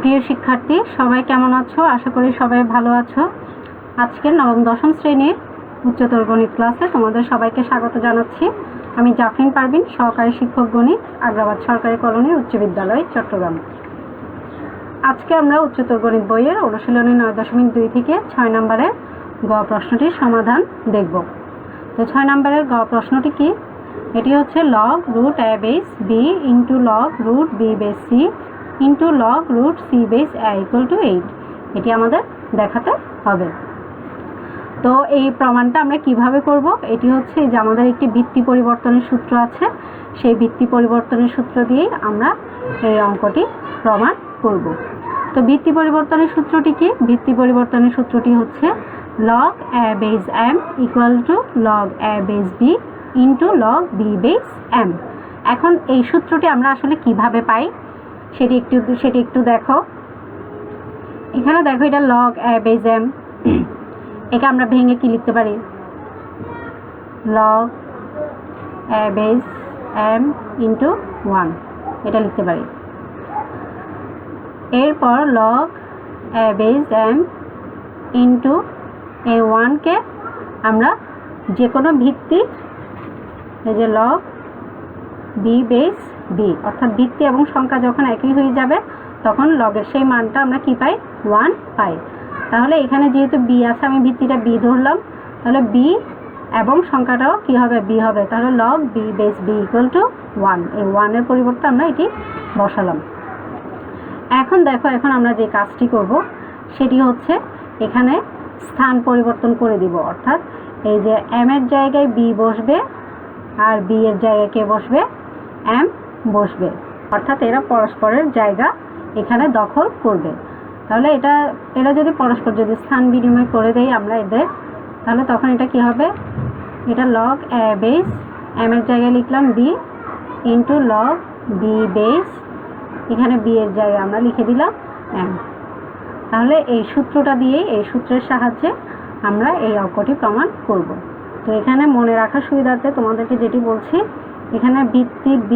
প্রিয় শিক্ষার্থী সবাই কেমন আছো? আশা করি সবাই ভালো আছো। আজকে নবম দশম শ্রেণীর উচ্চতর গণিত ক্লাসে তোমাদের সবাইকে স্বাগত জানাচ্ছি। আমি জাফরিন পারভিন, সহকারী শিক্ষক গণিত, আগ্রাবাদ সরকারি কলোনি উচ্চ বিদ্যালয়, চট্টগ্রাম। আজকে আমরা উচ্চতর গণিত বইয়ের অনুশীলনী 9.2 থেকে 6 নম্বরের গ প্রশ্নটির সমাধান দেখব। তো 6 নম্বরের গ প্রশ্নটি কি? এটি হচ্ছে log root a base b into log root b base c into log root c base a equal to 8। এটি আমাদের দেখাতে হবে। তো এই প্রমাণটা আমরা কিভাবে করব? এটি হচ্ছে যে আমাদের একটি ভিত্তি পরিবর্তনের সূত্র আছে, সেই ভিত্তি পরিবর্তনের সূত্র দিয়ে আমরা এই অঙ্কটি প্রমাণ করব। তো ভিত্তি পরিবর্তনের সূত্রটি কি? ভিত্তি পরিবর্তনের সূত্রটি হচ্ছে log a base m equal to log a base b into log b base m। এখন এই সূত্রটি আমরা আসলে কিভাবে পাই সেটি একটু দেখো। এখানে দেখো, এটা log a base m, একে আমরা ভেঙে কি লিখতে পারি? log a base m into 1 এটা লিখতে পারি। এরপর log a base m into এই 1 কে আমরা যে কোনো ভিত্তি, এই যে log b base b, অর্থাৎ ভিত্তি এবং সংখ্যা যখন একই হয়ে যাবে তখন লগের সেই মানটা আমরা কি পাই? 1 পাই। তাহলে এখানে যেহেতু b আছে, আমি ভিত্তিটা b ধরলাম, তাহলে b এবং সংখ্যাটাও কি হবে? b হবে। তাহলে log b base b equal to 1। এই 1 এর পরিবর্তে আমরা এটি বসালাম। এখন দেখো, এখন আমরা যে কাজটি করব সেটি হচ্ছে এখানে স্থান পরিবর্তন করে দিব, অর্থাৎ এই যে m এর জায়গায় b বসবে আর b এর জায়গায় কে বসবে? m বসবে, অর্থাৎ এরা পরস্পরের জায়গা এখানে দখল করবে। তাহলে এরা যদি পরস্পর যদি স্থান বিনিময় করে দেই আমরা এদের, তাহলে তখন এটা কি হবে? এটা log a base m এর জায়গায় লিখলাম b into log b base, এখানে b এর জায়গায় আমরা লিখে দিলাম m। তাহলে এই সূত্রটা দিয়ে, এই সূত্রের সাহায্যে আমরা এই অঙ্কটি প্রমাণ করব। তো এখানে মনে রাখার সুবিধার্থে তোমাদেরকে যেটি বলছি, এখানে ভিত্তি b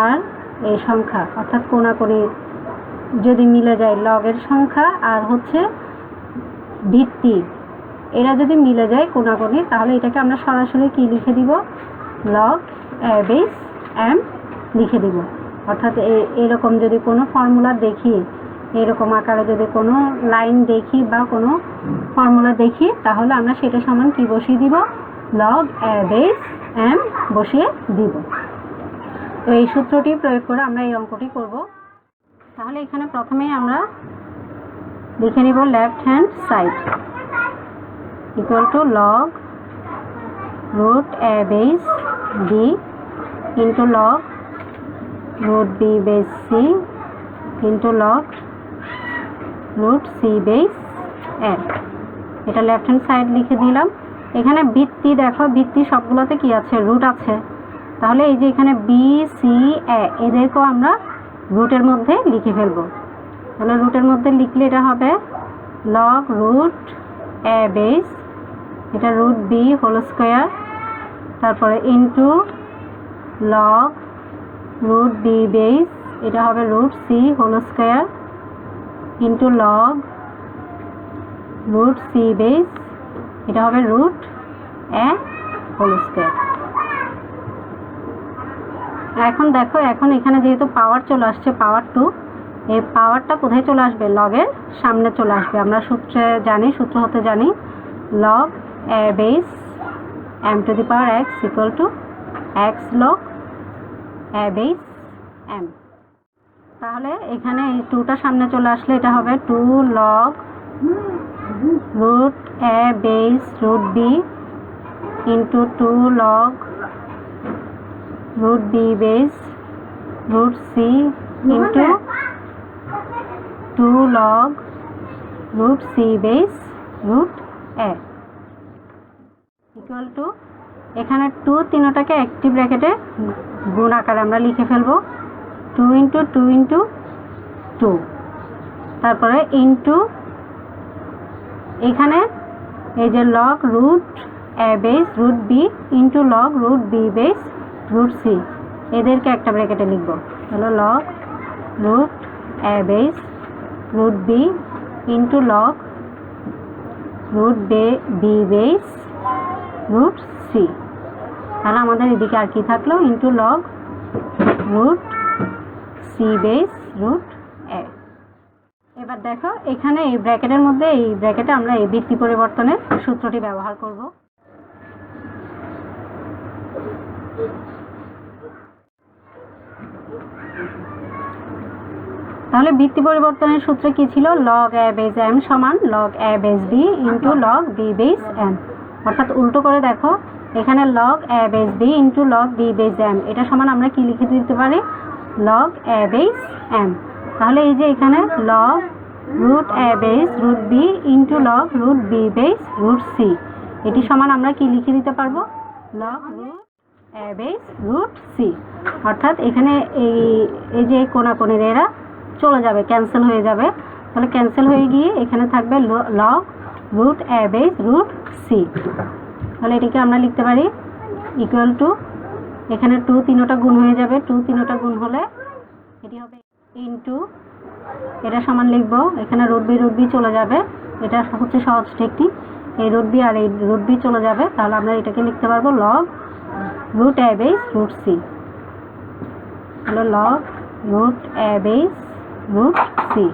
আর এই সংখ্যা, অর্থাৎ কোণাকুণি যদি মিলে যায়, লগের সংখ্যা আর হচ্ছে ভিত্তি, এরা যদি মিলে যায় কোণাকুণি, তাহলে এটাকে আমরা সরাসরি কি লিখে দিব? log a base m লিখে দিব। অর্থাৎ এরকম যদি কোনো ফর্মুলা দেখি, এরকম আকারে যদি কোনো লাইন দেখি বা কোনো ফর্মুলা দেখি, তাহলে আমরা সেটা সমান কি বসিয়ে দিব? log a base m বসিয়ে দিব। তো এই সূত্রটি প্রয়োগ করে আমরা এই অঙ্কটি করব। তাহলে এখানে প্রথমেই আমরা লিখে নিব left hand side equal two log root a base b into log root b base c into log root c base a। এটা লেফট হ্যান্ড সাইড লিখে দিলাম। এখানে ভিত্তি দেখো, ভিত্তি সবগুলোতে কি আছে? রুট আছে। তাহলে এই যে এখানে b c a, এদেরকেও আমরা রুটের মধ্যে লিখে ফেলবো। তাহলে রুটের মধ্যে লিখলে এটা হবে log root a base, এটা root b হোল স্কোয়ার, তারপরে into log root b base, এটা হবে root c whole square, into log root c base, এটা হবে root a হোল স্কোয়ার। এখন দেখো, এখন এখানে যেহেতু পাওয়ার চলে আসছে, পাওয়ার 2, এই পাওয়ারটা কোথায় চলে আসবে? লগের সামনে চলে আসবে। আমরা সূত্র হতে জানি log a base m to the power x equal to x log a base m। তাহলে এখানে এই 2টা সামনে চলে আসলে এটা হবে 2 log root a base root b into 2 log root b base root c into 2 log root c base root a equal to, এখানে 2 তিনটাকে একটি ব্র্যাকেটে গুণ আকারে আমরা লিখে ফেলবো 2 into 2 into 2, তারপরে ইন্টু এখানে এই যে log root a base root b into log root b base root c, এদেরকে একটা ব্র্যাকেটে লিখবো। তাহলে log root A base root B into log root B base root C. তাহলে আমাদের এদিকে আর কি থাকলো, into log root C base root A. এবার দেখো এখানে এই ব্র্যাকেটের মধ্যে, এই ব্র্যাকেটে আমরা এই ভিত্তি পরিবর্তনের সূত্রটি ব্যবহার করব। তাহলে ভিত্তি পরিবর্তনের সূত্র কি ছিল, লগ এ বেস এম সমান log A base B into log B base M. অর্থাৎ উল্টো করে দেখো, এখানে log A base B into log B base M, এটা সমান আমরা কি লিখে দিতে পারি, লগ এ বেস এম। তাহলে এই যে এখানে log root A base root B into log root B base root C, এটি সমান আমরা কি লিখে দিতে পারবো, log root A base root C. অর্থাৎ এখানে এই যে কোনাকুনির এরা চলে যাবে, ক্যান্সেল হয়ে যাবে। তাহলে ক্যান্সেল হয়ে গিয়ে এখানে থাকবে log root A base root C. তাহলে এটিকে আমরা লিখতে পারি ইকুয়াল টু, এখানে 2 তিনোটা গুণ হয়ে যাবে, 2 তিনোটা গুণ হলে এটি হবে ইন্টু, এটা সমান লিখবো, এখানে রুট বি চলে যাবে, এটা হচ্ছে সহজ টেকনিক, এই রুট বি আর এই রুট বি চলে যাবে। তাহলে আমরা এটাকে লিখতে পারবো log root A base root C. হলো log root A base root C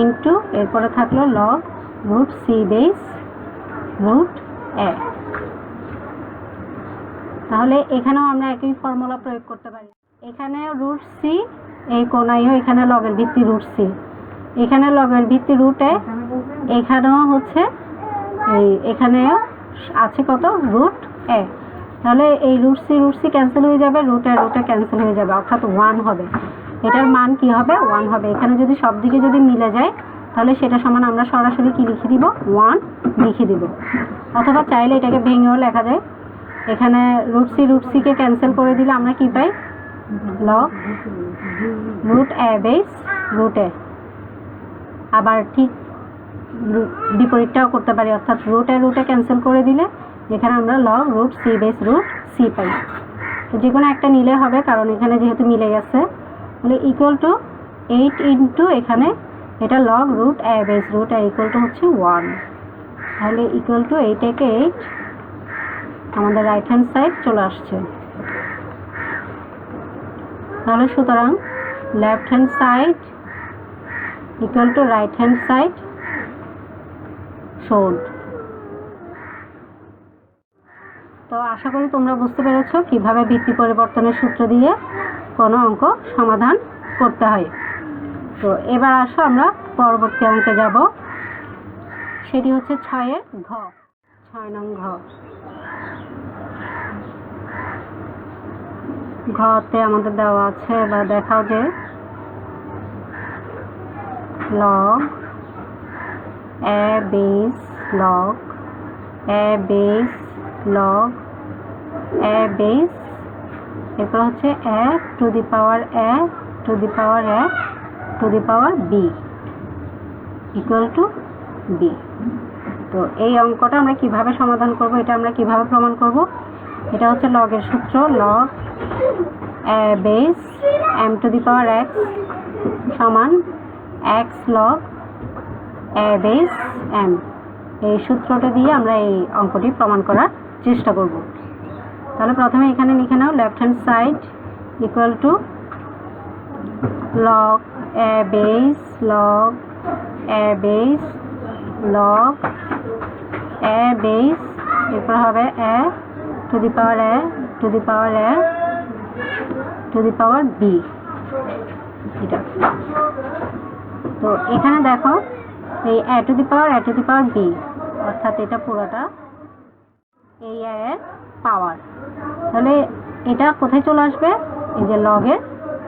into, এরপরে থাকলো log root C base root A. তাহলে এখানেও আমরা একই ফর্মুলা প্রয়োগ করতে পারি। এখানে রুট সি, এই কোনায়ও এখানে লগের ভিত্তি রুট সি, এখানে লগের ভিত্তি রুট এ, এখানেও হচ্ছে এখানেও আছে কত, রুট এ। তাহলে এই রুট সি ক্যান্সেল হয়ে যাবে, রুট এ ক্যান্সেল হয়ে যাবে, অর্থাৎ 1 হবে। এটার মান কি হবে, 1 হবে। এখানে যদি সব দিকে যদি মিলে যায় তাহলে সেটা সমান আমরা সরাসরি কি লিখে দিব, 1 লিখে দিব। অথবা চাইলে এটাকে ভেঙেও লেখা যায়। এখানে রুট সিকে ক্যান্সেল করে দিলে আমরা কি পাই, log root A base root এ। আবার ঠিক বিপরীতটাও করতে পারি, অর্থাৎ রুট এ ক্যান্সেল করে দিলে এখানে আমরা log root C base root C পাই। তো যে কোনো একটা নিলে হবে, কারণ এখানে যেহেতু মিলে গেছে। তাহলে ইকুয়াল টু 8 ইন্টু এখানে এটা log root A base root A equal to হচ্ছে 1। তাহলে ইকুয়াল টু 8 একে 8 আমাদের রাইট হ্যান্ড সাইড চলে আসছে। তাহলে সুতরাং left hand side equal two right hand side showed. তো আশা করি তোমরা বুঝতে পেরেছো কিভাবে ভিত্তি পরিবর্তনের সূত্র দিয়ে কোনো অঙ্ক সমাধান করতে হয়। তো এবার আসো আমরা পরবর্তী অঙ্কে যাব, সেটি হচ্ছে 6 নং ঘ। ঘতে আমাদের দেওয়া আছে, বা দেখাও যে log A base log A base log A base, এরপর হচ্ছে A to the power A to the power A to the power B equal to B. তো এই অঙ্কটা আমরা কিভাবে সমাধান করব, এটা আমরা কিভাবে প্রমাণ করব, এটা হচ্ছে লগের সূত্র, log A base M to the power X সমান X log A base M. এই সূত্রটা দিয়ে আমরা এই অঙ্কটি প্রমাণ করার চেষ্টা করব। তাহলে প্রথমে এখানে লিখে নাও left hand side equal to log A base log A base log A base, এরপর হবে A to the power A to the power A to the power B, এটা। তো এখানে দেখো এই এ টু দি পাওয়ার বি, অর্থাৎ এটা পুরোটা এই এর পাওয়ার। তাহলে এটা কোথায় চলে আসবে, এই যে লগের,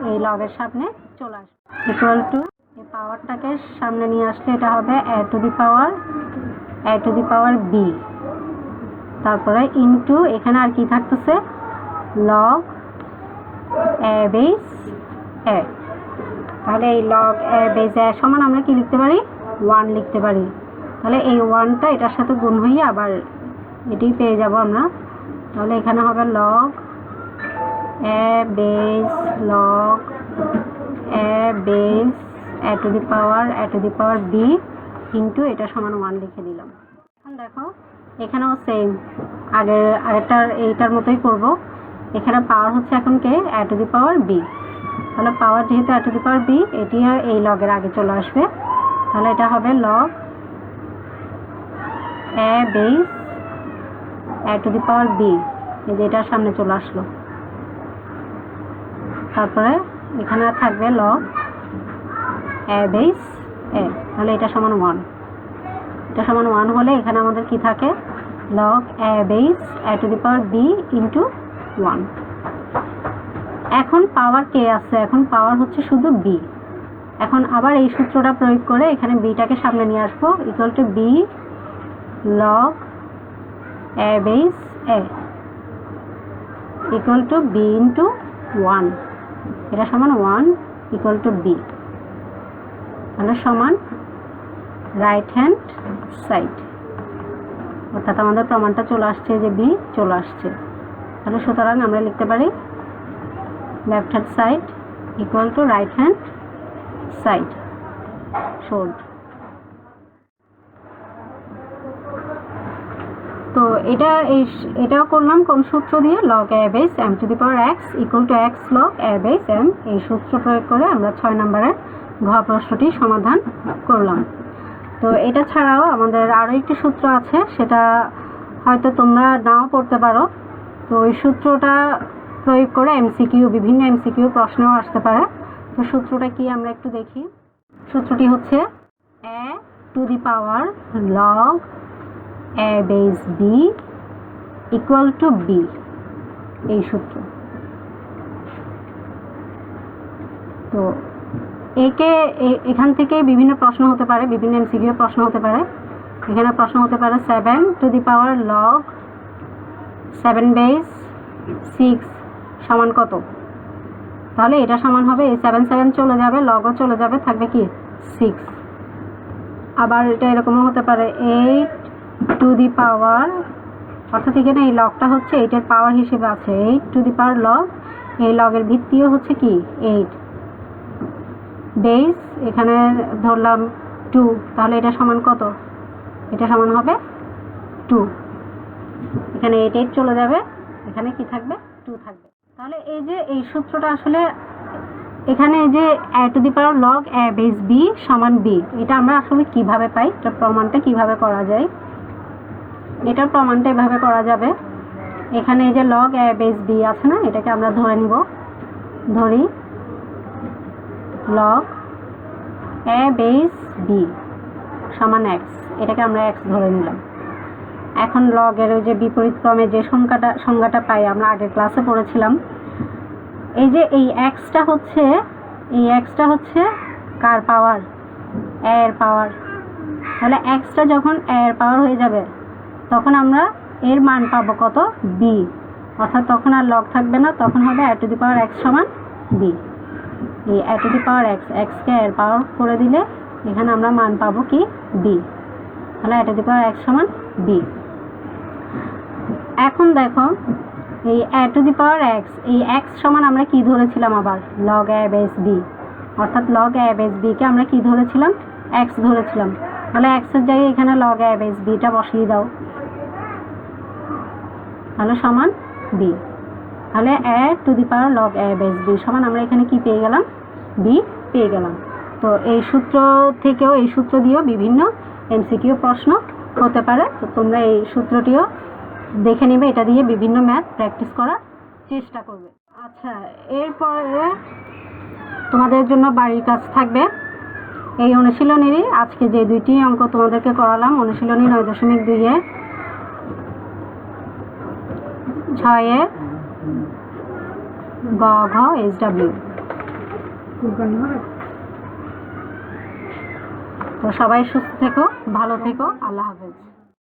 এই লগের সামনে চলে আসবে, ইকুয়াল টু এই পাওয়ারটাকে সামনে নিয়ে আসলে এটা হবে A to the power B, তারপরে ইনটু এখানে আর কি থাকতেছে, লগ এ বেস এ। তাহলে এই লগ এ বেস এ সমান আমরা কি লিখতে পারি, 1 লিখতে পারি। তাহলে এই 1টা এটার সাথে গুণ হয়ে আবার এটি পেয়ে যাব আমরা। তাহলে এখানে হবে log A base log A base a two the power b into এটা সমান 1 লিখে দিলাম। এখন দেখো এখানেও সেম আগেরটার এইটার মতোই করব। এখানে পাওয়ার হচ্ছে এখন কে a two the power b, তাহলে পাওয়ার যেহেতু a two the power b, এটি এই লগের আগে চলে আসবে, তাহলে এটা হবে log a base a two the power b, এই যে এটার সামনে চলে আসলো। তারপরে এখানে থাকবে লগ a বেস a, তাহলে এটা সমান 1। এটা সমান 1 হলে এখানে আমাদের কি থাকে log a base a two the power b into 1। এখন পাওয়ার কে আছে, এখন পাওয়ার হচ্ছে শুধু b। এখন আবার এই সূত্রটা প্রয়োগ করে এখানে bটাকে সামনে নিয়ে আসবো, equal to b log a base a equal to b into 1, এটা সমান 1 ইকুয়াল টু b, তাহলে সমান রাইট হ্যান্ড সাইড, অর্থাৎ আমাদের প্রমাণটা চলে আসছে যে b চলে আসছে। তাহলে সুতরাং আমরা লিখতে পারি left hand side equal two right hand side showed. তো এটাও করলাম কোন সূত্র দিয়ে, log a base m two the power x equal to x log a base m, এই সূত্র প্রয়োগ করে আমরা 6 নম্বরের ঘ প্রশ্নটি সমাধান করলাম। তো এটা ছাড়াও আমাদের আরও একটি সূত্র আছে, সেটা হয়তো তোমরা নাও পড়তে পারো। তো ওই সূত্রটা প্রয়োগ করে বিভিন্ন এমসিকিউ প্রশ্নও আসতে পারে। তো সূত্রটা কি আমরা একটু দেখি। সূত্রটি হচ্ছে a two the power log a base b equal to b, এই সূত্র। তো এখান থেকে বিভিন্ন প্রশ্ন হতে পারে, বিভিন্ন এমসিকিউ প্রশ্ন হতে পারে। এখানে প্রশ্ন হতে পারে 7 two the power log 7 base 6 সমান কত, তাহলে এটা সমান হবে এই 7 চলে যাবে, লগও চলে যাবে, থাকবে কি 6। আবার এটা এরকমও হতে পারে 8 টু দি পাওয়ার, অর্থাৎ এখানে এই লগটা হচ্ছে 8 এর পাওয়ার হিসেবে আছে, 8 টু দি পাওয়ার লগ, এই লগের ভিত্তিও হচ্ছে কি 8 বেস, এখানে ধরলাম 2, তাহলে এটা সমান কত, এটা সমান হবে 2। এখানে 8 চলে যাবে, এখানে কি থাকবে 2 থাকবে। তাহলে এই যে এই সূত্রটা আসলে এখানে যে a two the power log a base b সমান b, এটা আমরা আসলে কিভাবে পাই, এটা প্রমাণটা কিভাবে করা যায়, এটার প্রমাণটা এভাবে করা যাবে। এখানে এই যে লগ a বেস b আছে না, এটাকে আমরা ধরে নিব, ধরি লগ a বেস b সমান x, এটাকে আমরা x ধরে নিলাম। এখন লগের ওই যে বিপরীত ক্রমে যে সংজ্ঞাটা পাই আমরা আগের ক্লাসে পড়েছিলাম, এই যে এই xটা হচ্ছে কার পাওয়ার, a এর পাওয়ার। তাহলে xটা যখন a এর পাওয়ার হয়ে যাবে তখন আমরা এর মান পাবো কত b, অর্থাৎ তখন আর লগ থাকবে না, তখন হবে a two the power x সমান b। এই a two the power x K a এর পাওয়ার করে দিলে এখানে আমরা মান পাবো কি b, তাহলে a two the power x সমান b। এখন দেখো এই a two the power x, এই x সমান আমরা কি ধরেছিলাম আবার log a বেস b, অর্থাৎ log a বেস b কে আমরা কি ধরেছিলাম x ধরেছিলাম, তাহলে x এর জায়গায় এখানে log a বেস b টা বসিয়ে দাও, তাহলে সমান b। তাহলে a two the power log a base b সমান আমরা এখানে কি পেয়ে গেলাম b পেয়ে গেলাম। তো এই সূত্র থেকেও, এই সূত্র দিয়েও বিভিন্ন এমসিকিউ প্রশ্ন হতে পারে। তো তোমরা এই সূত্রটিও দেখে নেবে, এটা দিয়ে বিভিন্ন ম্যাথ প্র্যাকটিস করার চেষ্টা করবে। আচ্ছা, এরপরে তোমাদের জন্য বাড়ির কাজ থাকবে। এই অনুশীলনীরই আজকে যে দুইটি অঙ্ক তোমাদেরকে করালাম, অনুশীলনী 9.2 এর 6 এর গ ঘ SW। তো সবাই সুস্থ থেকো, ভালো থেকো, আল্লাহ হাফেজ।